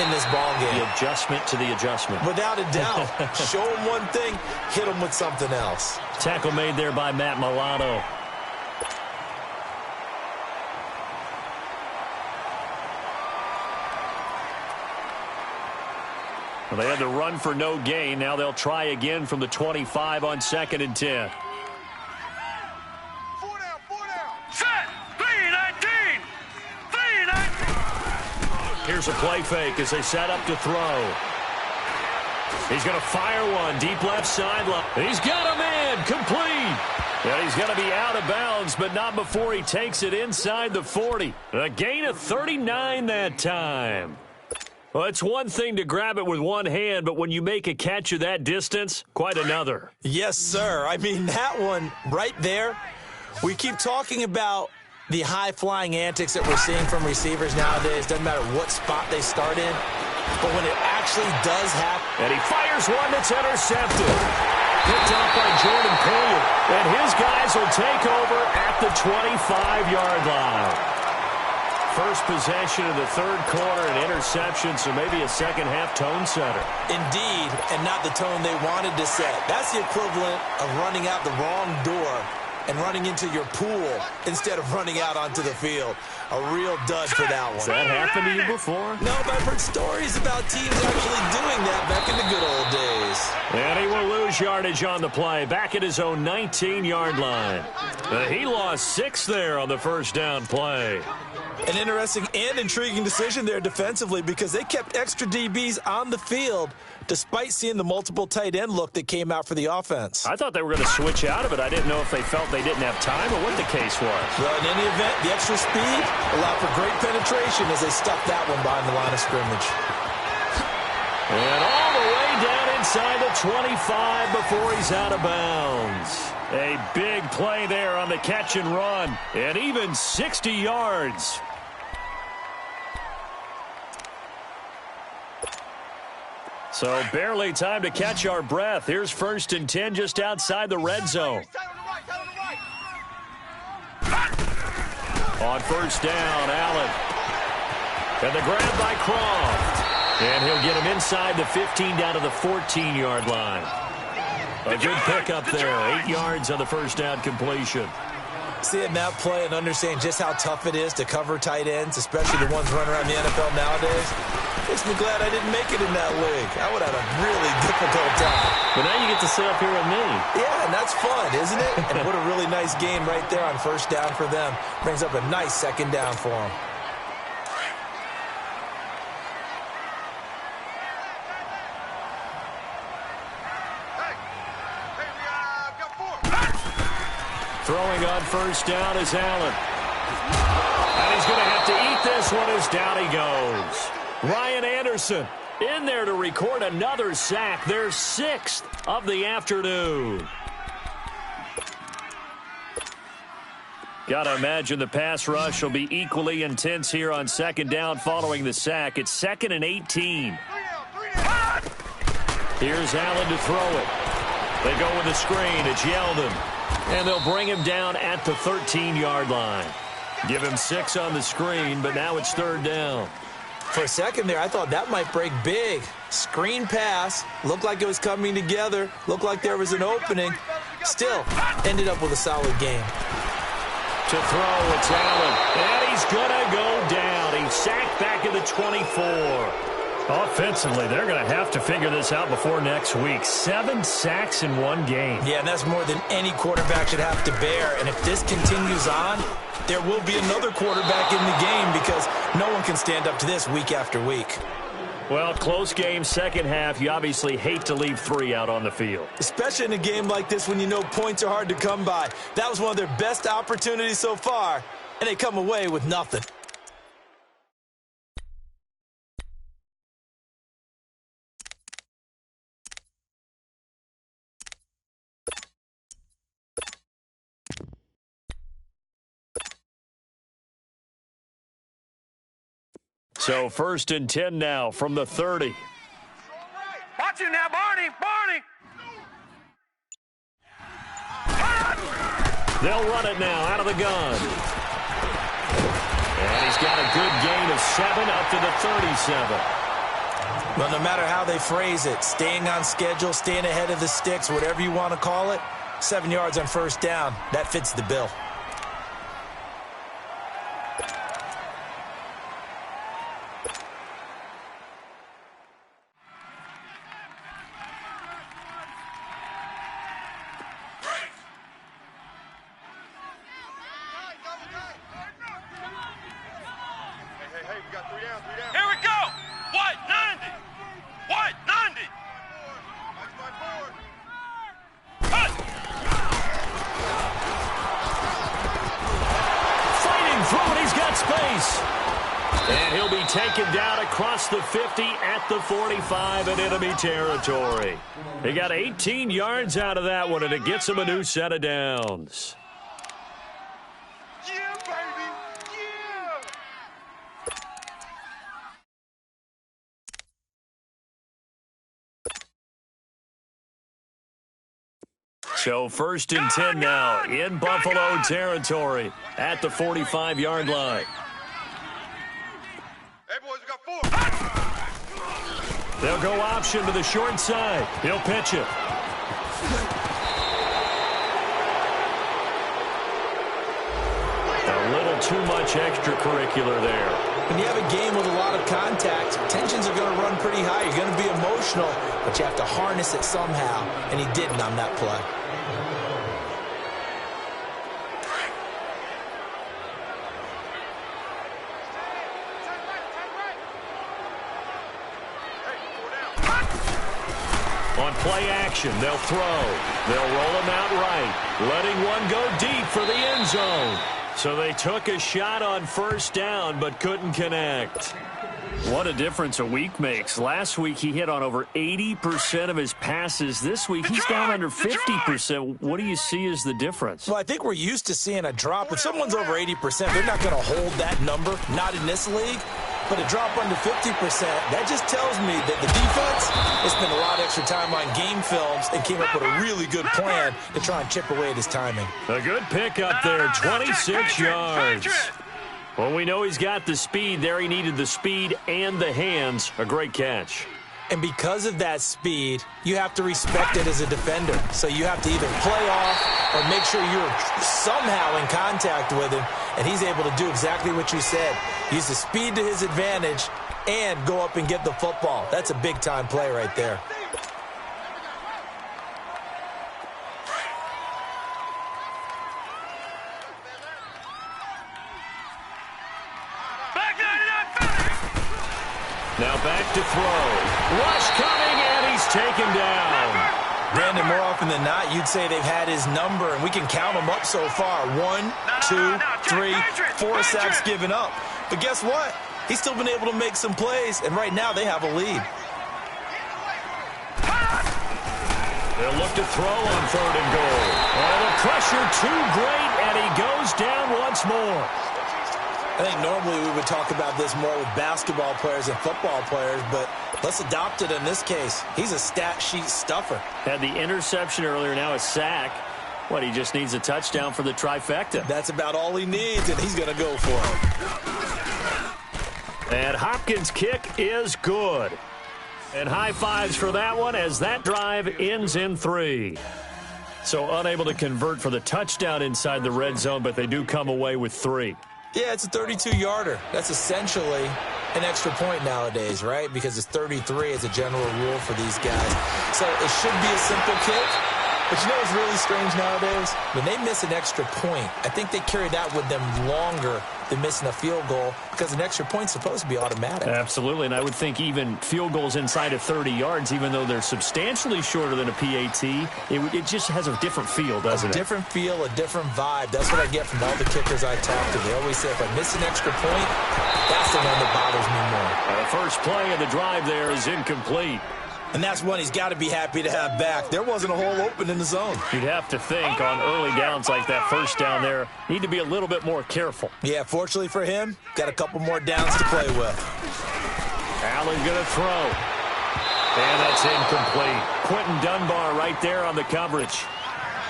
[SPEAKER 2] in this ball game.
[SPEAKER 1] The adjustment to the adjustment.
[SPEAKER 2] Without a doubt. Show them one thing, hit them with something else.
[SPEAKER 1] Tackle made there by Matt Milano. Well, they had to run for no gain. Now they'll try again from the 25 on 2nd and 10.
[SPEAKER 3] Set. 3-19. 3-19.
[SPEAKER 1] Here's a play fake as they set up to throw. He's going to fire one deep left sideline. He's got a man complete. And he's going to be out of bounds, but not before he takes it inside the 40. A gain of 39 that time. Well, it's one thing to grab it with one hand, but when you make a catch of that distance, quite another.
[SPEAKER 2] Yes, sir. I mean, that one right there, we keep talking about the high-flying antics that we're seeing from receivers nowadays. Doesn't matter what spot they start in, but when it actually does happen.
[SPEAKER 1] And he fires one that's intercepted. Picked off by Jordan Poyer. And his guys will take over at the 25-yard line. First possession of the third quarter, an interception, so maybe a second-half tone setter.
[SPEAKER 2] Indeed, and not the tone they wanted to set. That's the equivalent of running out the wrong door and running into your pool instead of running out onto the field. A real dud for that one.
[SPEAKER 1] Has that happened to you before?
[SPEAKER 2] No, but I've heard stories about teams actually doing that back in the good old days.
[SPEAKER 1] And he will lose yardage on the play, back at his own 19-yard line. He lost 6 there on the first down play.
[SPEAKER 2] An interesting and intriguing decision there defensively because they kept extra DBs on the field despite seeing the multiple tight end look that came out for the offense.
[SPEAKER 1] I thought they were going to switch out of it. I didn't know if they felt they didn't have time or what the case was.
[SPEAKER 2] Well, in any event, the extra speed allowed for great penetration as they stuffed that one behind the line of scrimmage.
[SPEAKER 1] And all the way down inside the 25 before he's out of bounds. A big play there on the catch and run, and even 60 yards. So barely time to catch our breath. Here's 1st and 10 just outside the red zone. On first down, Allen. And the grab by Croft. And he'll get him inside the 15 down to the 14-yard line. A good pickup there. 8 yards on the first down completion.
[SPEAKER 2] Seeing that play and understanding just how tough it is to cover tight ends, especially the ones running around the NFL nowadays, makes me glad I didn't make it in that league. I would have had a really difficult time.
[SPEAKER 1] But now you get to sit up here with me.
[SPEAKER 2] Yeah, and that's fun, isn't it? And what a really nice game right there on first down for them. Brings up a nice second down for them.
[SPEAKER 1] Throwing on first down is Allen. And he's going to have to eat this one as down he goes. Ryan Anderson in there to record another sack. Their 6th of the afternoon. Got to imagine the pass rush will be equally intense here on second down following the sack. It's 2nd and 18. Here's Allen to throw it. They go with the screen. It's Yeldon. And they'll bring him down at the 13-yard line. Give him 6 on the screen, but now it's 3rd down.
[SPEAKER 2] For a second there, I thought that might break big. Screen pass. Looked like it was coming together. Looked like there was an opening. Still, ended up with a solid game.
[SPEAKER 1] To throw, it's Allen. And he's going to go down. He's sacked back at the 24. Offensively, they're going to have to figure this out before next week. 7 sacks in one game.
[SPEAKER 2] Yeah, and that's more than any quarterback should have to bear. And if this continues on, there will be another quarterback in the game because no one can stand up to this week after week.
[SPEAKER 1] Well, close game, second half. You obviously hate to leave 3 out on the field.
[SPEAKER 2] Especially in a game like this when you know points are hard to come by. That was one of their best opportunities so far, and they come away with nothing.
[SPEAKER 1] So 1st and 10 now from the 30.
[SPEAKER 3] Watch it now, Barney. Barney.
[SPEAKER 1] They'll run it now out of the gun. And he's got a good gain of 7 up to the 37.
[SPEAKER 2] Well, no matter how they phrase it, staying on schedule, staying ahead of the sticks, whatever you want to call it, 7 yards on first down, that fits the bill.
[SPEAKER 3] Here we go. White, 90. White, 90.
[SPEAKER 1] release. And he'll be taken down across the 50 at the 45 in enemy territory. He got 18 yards out of that one, and it gets him a new set of downs.
[SPEAKER 3] Yeah, baby. Yeah.
[SPEAKER 1] So 1st and 10 now in Buffalo territory at the 45-yard line.
[SPEAKER 3] Hey, boys, we got 4.
[SPEAKER 1] They'll go option to the short side. He'll pitch it. A little too much extracurricular there.
[SPEAKER 2] When you have a game with a lot of contact, tensions are going to run pretty high. You're going to be emotional, but you have to harness it somehow, and he didn't on that play.
[SPEAKER 1] On play action, they'll throw. They'll roll him out right, letting one go deep for the end zone. So they took a shot on 1st down, but couldn't connect. What a difference a week makes. Last week, he hit on over 80% of his passes. This week, he's down under 50%. What do you see as the difference?
[SPEAKER 2] Well, I think we're used to seeing a drop. If someone's over 80%, they're not going to hold that number, not in this league. But a drop under 50%, that just tells me that the defense has spent a lot of extra time on game films and came up with a really good plan to try and chip away at his timing.
[SPEAKER 1] A good pickup there, 26 yards. Well, we know he's got the speed there. He needed the speed and the hands. A great catch.
[SPEAKER 2] And because of that speed, you have to respect it as a defender. So you have to either play off or make sure you're somehow in contact with him, and he's able to do exactly what you said. Use the speed to his advantage and go up and get the football. That's a big-time play right there.
[SPEAKER 1] Now back to throw. Rush coming, and he's taken down.
[SPEAKER 2] Brandon, more often than not, you'd say they've had his number, and we can count them up so far. 1, 2, 3, 4 sacks given up. But guess what? He's still been able to make some plays, and right now they have a lead.
[SPEAKER 1] They'll look to throw on 3rd and goal. Oh, the pressure too great, and he goes down once more.
[SPEAKER 2] I think normally we would talk about this more with basketball players and football players, but let's adopt it in this case. He's a stat sheet stuffer.
[SPEAKER 1] Had the interception earlier, now a sack. What, he just needs a touchdown for the trifecta.
[SPEAKER 2] That's about all he needs, and he's going to go for it.
[SPEAKER 1] And Hopkins' kick is good. And high fives for that one as that drive ends in 3. So unable to convert for the touchdown inside the red zone, but they do come away with 3.
[SPEAKER 2] Yeah, it's a 32-yarder. That's essentially an extra point nowadays, right? Because it's 33 as a general rule for these guys. So it should be a simple kick. But you know what's really strange nowadays? When they miss an extra point, I think they carry that with them longer than missing a field goal because an extra point's supposed to be automatic.
[SPEAKER 1] Absolutely, and I would think even field goals inside of 30 yards, even though they're substantially shorter than a PAT, it just has a different feel, doesn't it?
[SPEAKER 2] A different feel, a different vibe. That's what I get from all the kickers I talk to. They always say if I miss an extra point, that's the one that bothers me more.
[SPEAKER 1] The first play of the drive there is incomplete.
[SPEAKER 2] And that's one he's got to be happy to have back. There wasn't a hole open in the zone.
[SPEAKER 1] You'd have to think on early downs like that first down there, need to be a little bit more careful.
[SPEAKER 2] Yeah, fortunately for him, got a couple more downs to play with.
[SPEAKER 1] Allen going to throw. And that's incomplete. Quentin Dunbar right there on the coverage.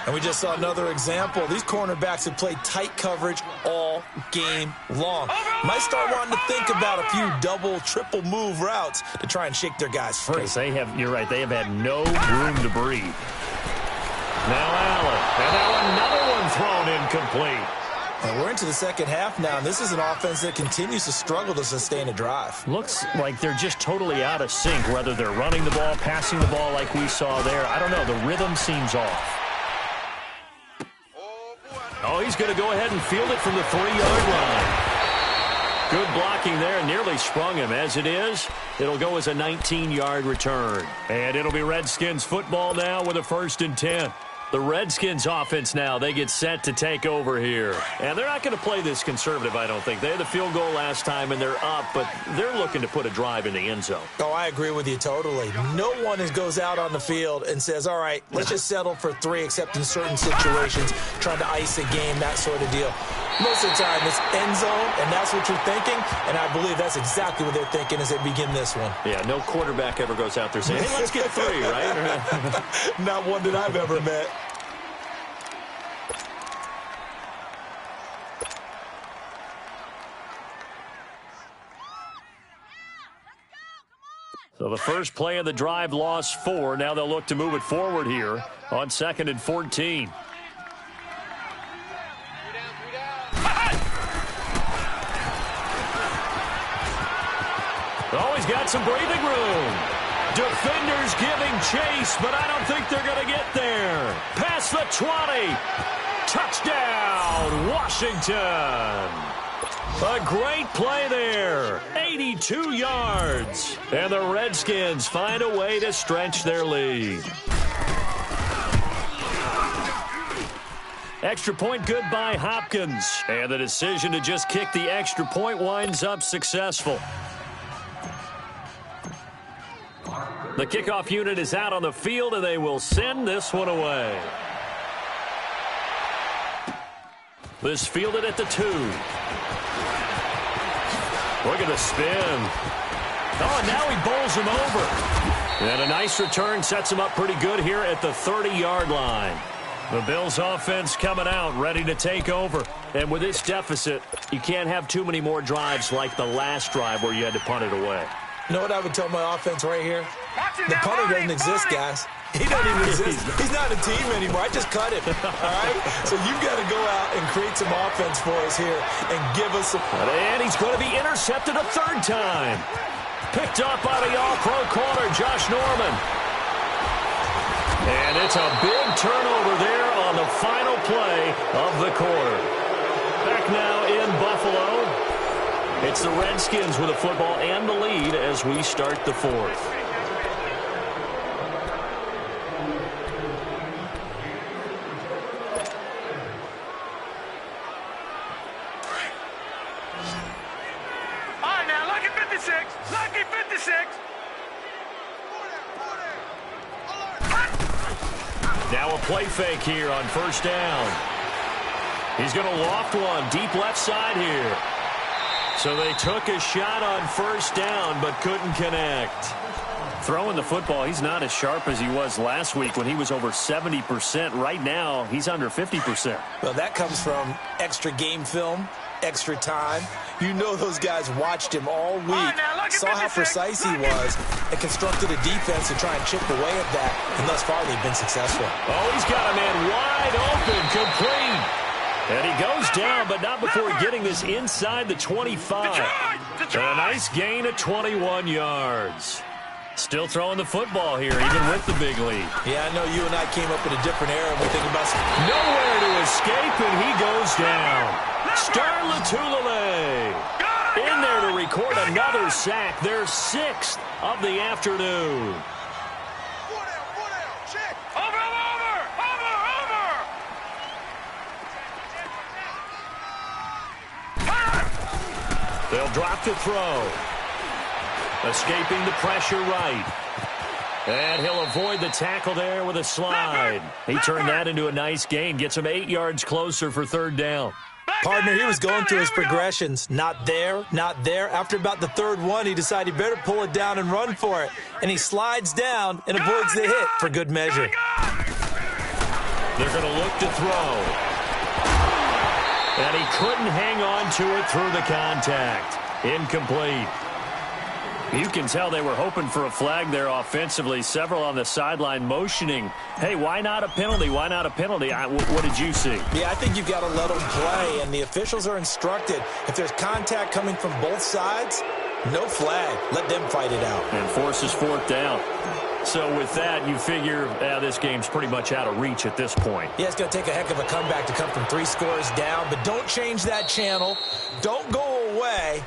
[SPEAKER 2] And we just saw another example. These cornerbacks have played tight coverage all game long. Might start wanting to think about a few double, triple move routes to try and shake their guys free.
[SPEAKER 1] Yes, you're right, they have had no room to breathe. Now Allen. And now another one thrown incomplete.
[SPEAKER 2] And we're into the second half now, and this is an offense that continues to struggle to sustain a drive.
[SPEAKER 1] Looks like they're just totally out of sync, whether they're running the ball, passing the ball like we saw there. I don't know, the rhythm seems off. Oh, he's going to go ahead and field it from the 3-yard line. Good blocking there, nearly sprung him. As it is, it'll go as a 19-yard return. And it'll be Redskins football now with a 1st and 10. The Redskins offense now, they get set to take over here. And they're not going to play this conservative, I don't think. They had the field goal last time, and they're up, but they're looking to put a drive in the end zone.
[SPEAKER 2] Oh, I agree with you totally. No one goes out on the field and says, all right, let's just settle for 3, except in certain situations, trying to ice a game, that sort of deal. Most of the time, it's end zone, and that's what you're thinking, and I believe that's exactly what they're thinking as they begin this one.
[SPEAKER 1] Yeah, no quarterback ever goes out there saying, hey, let's get 3, right?
[SPEAKER 2] Not one that I've ever met.
[SPEAKER 1] So the first play of the drive lost 4. Now they'll look to move it forward here on 2nd and 14. Oh, he's got some breathing room. Defenders giving chase, but I don't think they're going to get there. Past the 20. Touchdown, Washington. A great play there. 82 yards. And the Redskins find a way to stretch their lead. Extra point good by Hopkins. And the decision to just kick the extra point winds up successful. The kickoff unit is out on the field, and they will send this one away. This fielded at the 2. Look at the spin. Oh, and now he bowls him over. And a nice return sets him up pretty good here at the 30-yard line. The Bills offense coming out, ready to take over. And with this deficit, you can't have too many more drives like the last drive where you had to punt it away.
[SPEAKER 2] You know what I would tell my offense right here? The punter doesn't exist, guys. He doesn't even exist. He's not a team anymore. I just cut him. All right? So you've got to go out and create some offense for us here and give us some.
[SPEAKER 1] And he's going to be intercepted a 3rd time. Picked up by the all-pro corner, Josh Norman. And it's a big turnover there on the final play of the quarter. Back now in Buffalo. It's the Redskins with the football and the lead as we start the 4th.
[SPEAKER 3] All right, now, lucky 56. Lucky 56.
[SPEAKER 1] Now a play fake here on 1st down. He's going to loft one deep left side here. So they took a shot on 1st down but couldn't connect. Throwing the football, he's not as sharp as he was last week when he was over 70%. Right now, he's under 50%.
[SPEAKER 2] Well, that comes from extra game film, extra time. You know those guys watched him all week, saw how precise he was, and constructed a defense to try and chip away at that. And thus far, they've been successful.
[SPEAKER 1] Oh, he's got a man wide open, complete. And he goes down, but not before getting this inside the 25. And a nice gain of 21 yards. Still throwing the football here, even with the big lead.
[SPEAKER 2] Yeah, I know you and I came up in a different era, and we're thinking about
[SPEAKER 1] nowhere to escape, and he goes down. Star Latulele in there to record another sack. Their 6th of the afternoon. They'll drop to throw. Escaping the pressure right. And he'll avoid the tackle there with a slide. He turned that into a nice gain. Gets him 8 yards closer for 3rd down.
[SPEAKER 2] Partner, he was going through his progressions. Not there, not there. After about the 3rd one, he decided he better pull it down and run for it. And he slides down and avoids the hit for good measure.
[SPEAKER 1] They're going to look to throw. And he couldn't hang on to it through the contact. Incomplete. You can tell they were hoping for a flag there offensively. Several on the sideline motioning, hey, why not a penalty? Why not a penalty? What did you see?
[SPEAKER 2] Yeah, I think you've got to let them play, and the officials are instructed. If there's contact coming from both sides, no flag. Let them fight it out.
[SPEAKER 1] And forces 4th down. So with that, you figure this game's pretty much out of reach at this point.
[SPEAKER 2] Yeah, it's going to take a heck of a comeback to come from 3 scores down, but don't change that channel. Don't go away.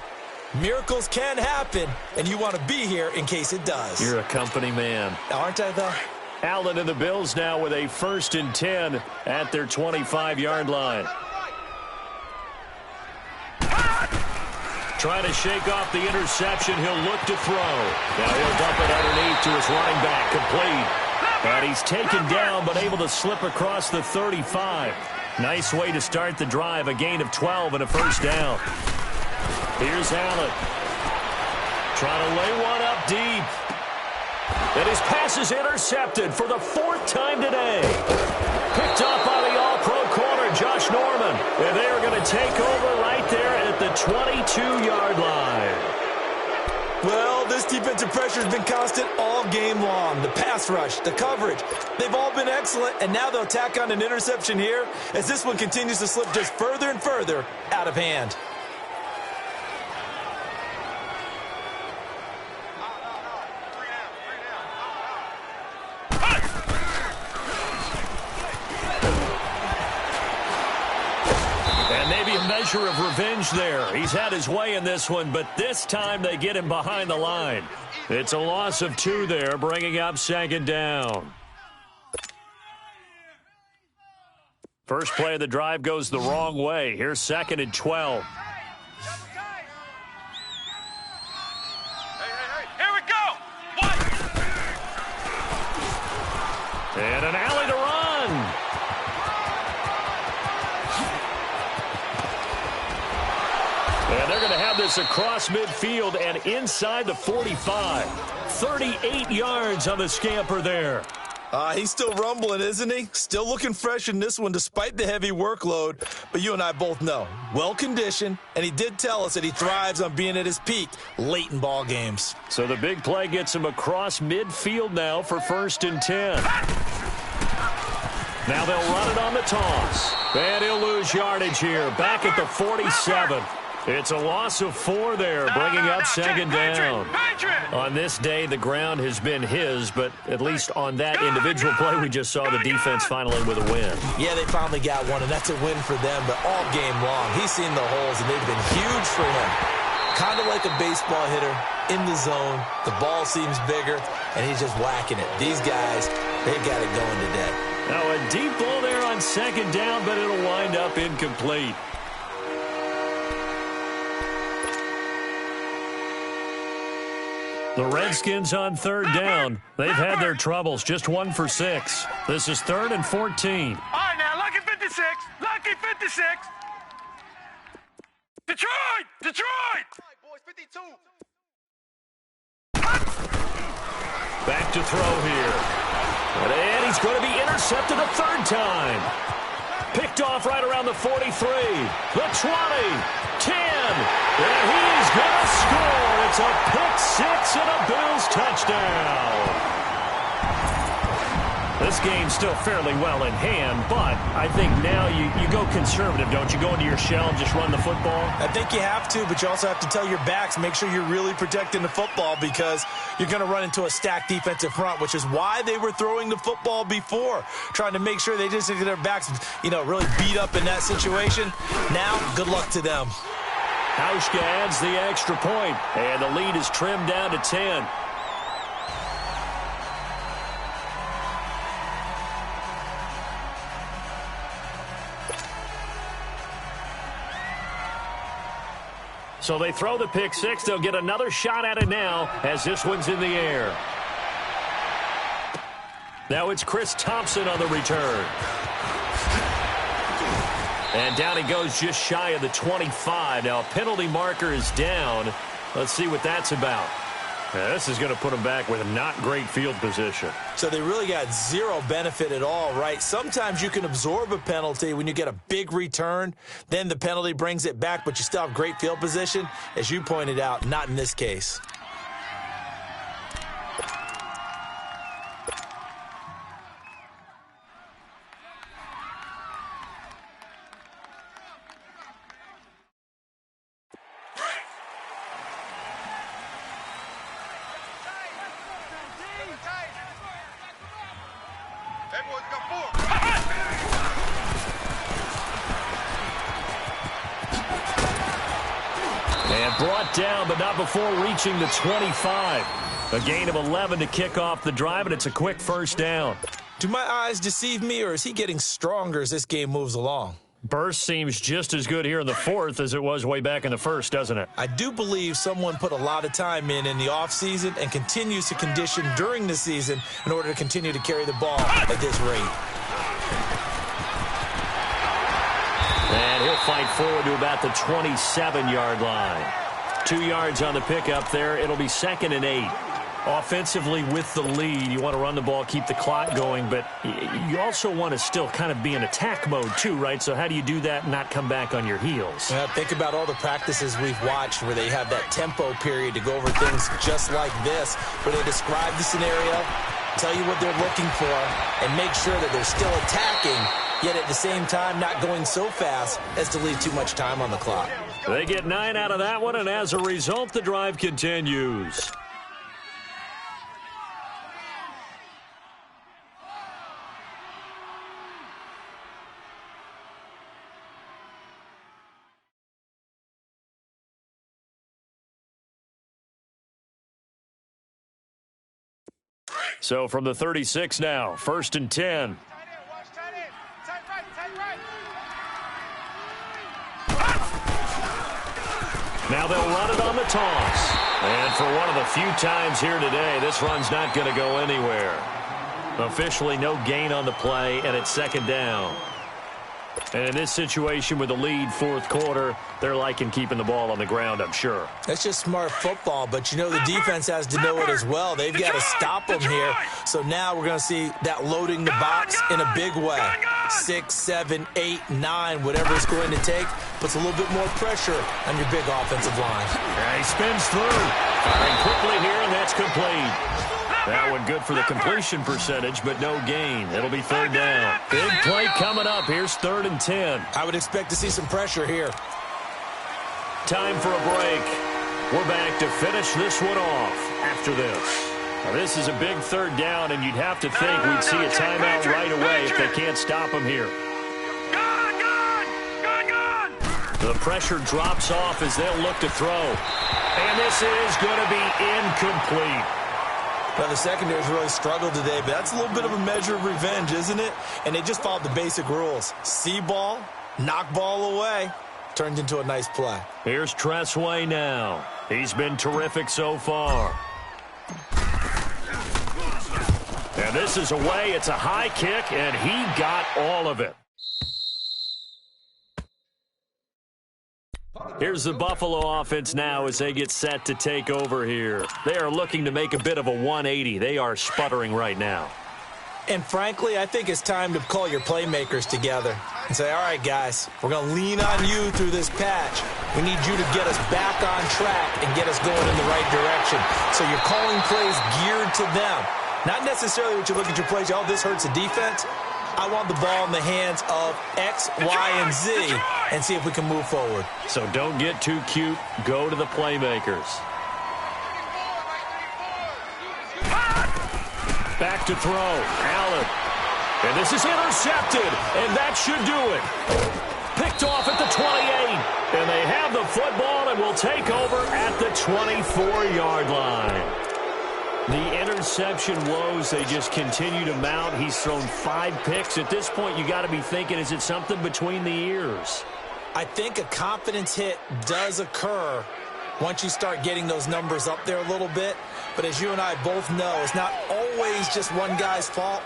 [SPEAKER 2] Miracles can happen, and you want to be here in case it does.
[SPEAKER 1] You're a company man.
[SPEAKER 2] Aren't I, though?
[SPEAKER 1] Allen and the Bills now with a 1st and 10 at their 25-yard line. Trying to shake off the interception. He'll look to throw. Now he'll dump it underneath to his running back. Complete. And he's taken down but able to slip across the 35. Nice way to start the drive. A gain of 12 and a 1st down. Here's Allen. Trying to lay one up deep. And his pass is intercepted for the 4th time today. Picked up by the all-pro corner, Josh Norman. And they are going to take over right there at the 22-yard line.
[SPEAKER 2] Well, this defensive pressure has been constant all game long. The pass rush, the coverage, they've all been excellent, and now they'll tack on an interception here as this one continues to slip just further and further out of hand.
[SPEAKER 1] Measure of revenge there. He's had his way in this one, but this time they get him behind the line. It's a loss of 2 there, bringing up 2nd down. First play of the drive goes the wrong way. Here's 2nd and 12.
[SPEAKER 3] Here we go.
[SPEAKER 1] And an alley to run. And they're going to have this across midfield and inside the 45. 38 yards on the scamper there.
[SPEAKER 2] He's still rumbling, isn't he? Still looking fresh in this one despite the heavy workload. But you and I both know, well-conditioned, and he did tell us that he thrives on being at his peak late in ball games.
[SPEAKER 1] So the big play gets him across midfield now for 1st and 10. Now they'll run it on the toss. And he'll lose yardage here, back at the 47. It's a loss of 4 there, bringing up 2nd down. On this day, the ground has been his, but at least on that individual play, we just saw the defense finally with a win.
[SPEAKER 2] Yeah, they finally got one, and that's a win for them, but all game long, he's seen the holes, and they've been huge for him. Kind of like a baseball hitter in the zone. The ball seems bigger, and he's just whacking it. These guys, they got it going today.
[SPEAKER 1] Now a deep ball there on 2nd down, but it'll wind up incomplete. The Redskins on 3rd down. They've had their troubles, just 1 for 6. This is 3rd and 14.
[SPEAKER 3] All right, now, lucky 56. Lucky 56. Detroit! Detroit! All right, boys, 52.
[SPEAKER 1] Back to throw here. And he's going to be intercepted a 3rd time. Picked off right around the 43. The 20. 10. And he's going to score. It's a pick-6 and a Bills touchdown. This game's still fairly well in hand, but I think now you go conservative, don't you? Go into your shell and just run the football?
[SPEAKER 2] I think you have to, but you also have to tell your backs, make sure you're really protecting the football because you're going to run into a stacked defensive front, which is why they were throwing the football before, trying to make sure they just get their backs, really beat up in that situation. Now, good luck to them.
[SPEAKER 1] Hauschka adds the extra point, and the lead is trimmed down to 10. So they throw the pick-6. They'll get another shot at it now as this one's in the air. Now it's Chris Thompson on the return. And down he goes just shy of the 25. Now a penalty marker is down. Let's see what that's about. Now, this is going to put him back with a not great field position.
[SPEAKER 2] So they really got zero benefit at all, right? Sometimes you can absorb a penalty when you get a big return. Then the penalty brings it back, but you still have great field position. As you pointed out, not in this case.
[SPEAKER 1] Brought down, but not before reaching the 25. A gain of 11 to kick off the drive, and it's a quick first down.
[SPEAKER 2] Do my eyes deceive me, or is he getting stronger as this game moves along?
[SPEAKER 1] Burst seems just as good here in the fourth as it was way back in the first, doesn't it?
[SPEAKER 2] I do believe someone put a lot of time in the offseason and continues to condition during the season in order to continue to carry the ball at this rate.
[SPEAKER 1] And he'll fight forward to about the 27-yard line. 2 yards on the pickup there. It'll be 2nd and 8. Offensively with the lead, you want to run the ball, keep the clock going, but you also want to still kind of be in attack mode too, right? So how do you do that and not come back on your heels?
[SPEAKER 2] Think about all the practices we've watched where they have that tempo period to go over things just like this, where they describe the scenario, tell you what they're looking for, and make sure that they're still attacking, yet at the same time not going so fast as to leave too much time on the clock.
[SPEAKER 1] They get 9 out of that one, and as a result, the drive continues. So from the 36 now, 1st and 10. Now they'll run it on the toss. And for one of the few times here today, this run's not going to go anywhere. Officially no gain on the play, and it's 2nd down. And in this situation with the lead 4th quarter, they're liking keeping the ball on the ground, I'm sure.
[SPEAKER 2] That's just smart football, but you know the defense has to know it as well. They've got to stop them here. So now we're going to see that loading the box in a big way. 6, 7, 8, 9, whatever it's going to take, puts a little bit more pressure on your big offensive line.
[SPEAKER 1] He spins through. Firing quickly here, and that's complete. That one good for the completion percentage, but no gain. It'll be 3rd down. Big play coming up. Here's 3rd and 10.
[SPEAKER 2] I would expect to see some pressure here.
[SPEAKER 1] Time for a break. We're back to finish this one off after this. Now, this is a big 3rd down, and you'd have to think we'd see a timeout right away if they can't stop him here. The pressure drops off as they'll look to throw. And this is going to be incomplete.
[SPEAKER 2] Well, the secondary's really struggled today, but that's a little bit of a measure of revenge, isn't it? And they just followed the basic rules. See ball, knock ball away. Turned into a nice play.
[SPEAKER 1] Here's Tressway now. He's been terrific so far. And this is away. It's a high kick, and he got all of it. Here's the Buffalo offense now as they get set to take over here. They are looking to make a bit of a 180. They are sputtering right now.
[SPEAKER 2] And frankly, I think it's time to call your playmakers together and say, all right, guys, we're going to lean on you through this patch. We need you to get us back on track and get us going in the right direction. So you're calling plays geared to them. Not necessarily what you look at your plays, oh, this hurts the defense. I want the ball in the hands of X, Y, and Z and see if we can move forward.
[SPEAKER 1] So don't get too cute. Go to the playmakers. Back to throw. Allen. And this is intercepted. And that should do it. Picked off at the 28. And they have the football and will take over at the 24-yard line. The interception woes, they just continue to mount. He's thrown 5 picks. At this point, you got to be thinking, is it something between the ears?
[SPEAKER 2] I think a confidence hit does occur once you start getting those numbers up there a little bit. But as you and I both know, it's not always just one guy's fault.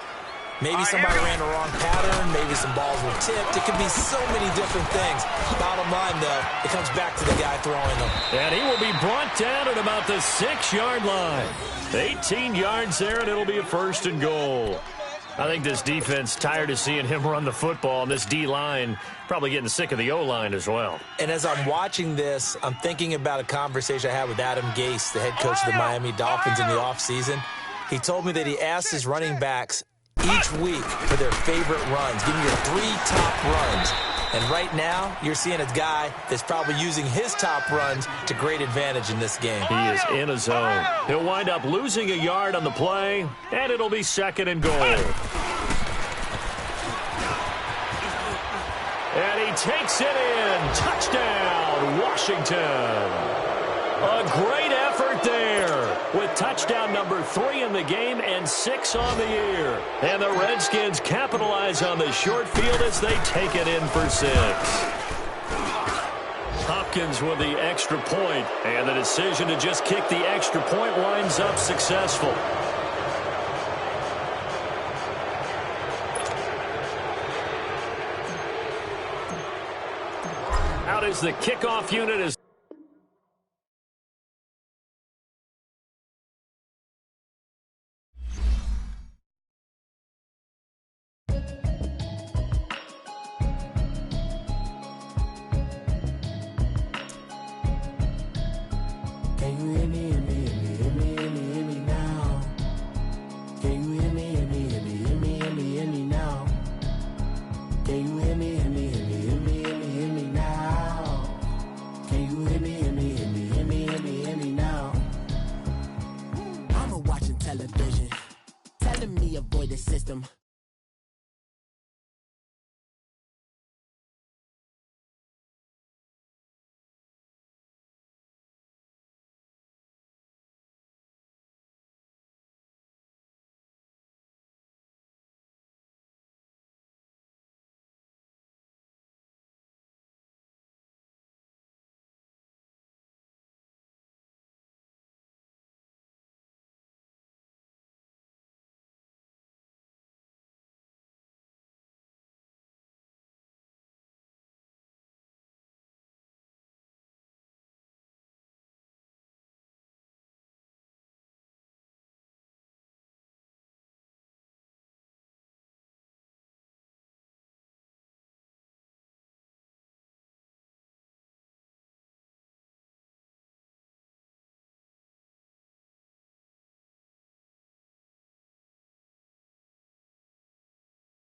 [SPEAKER 2] Maybe somebody ran the wrong pattern. Maybe some balls were tipped. It could be so many different things. Bottom line, though, it comes back to the guy throwing them.
[SPEAKER 1] And he will be brought down at about the 6-yard line. 18 yards there, and it'll be a 1st and goal. I think this defense tired of seeing him run the football, and this D-line probably getting sick of the O-line as well.
[SPEAKER 2] And as I'm watching this, I'm thinking about a conversation I had with Adam Gase, the head coach of the Miami Dolphins in the offseason. He told me that he asked his running backs each week for their favorite runs. Give me your 3 top runs. And right now, you're seeing a guy that's probably using his top runs to great advantage in this game.
[SPEAKER 1] He is in a zone. He'll wind up losing a yard on the play, and it'll be 2nd and goal. And he takes it in. Touchdown, Washington. A great effort there with touchdown number 3 in the game and 6 on the year. And the Redskins capitalize on the short field as they take it in for 6. Hopkins with the extra point, and the decision to just kick the extra point winds up successful. Out is the kickoff unit as
[SPEAKER 5] Can you hear me, hear me, hear me, hear me, hear me, hear me now? Can you hear me, hear me, hear me, hear me, hear me, hear me now? Can you hear me, hear me, hear me, hear me, hear me, hear me now? Can you hear me, hear me, hear me, hear me, hear me, hear me now? Mama watching television, telling me avoid the system.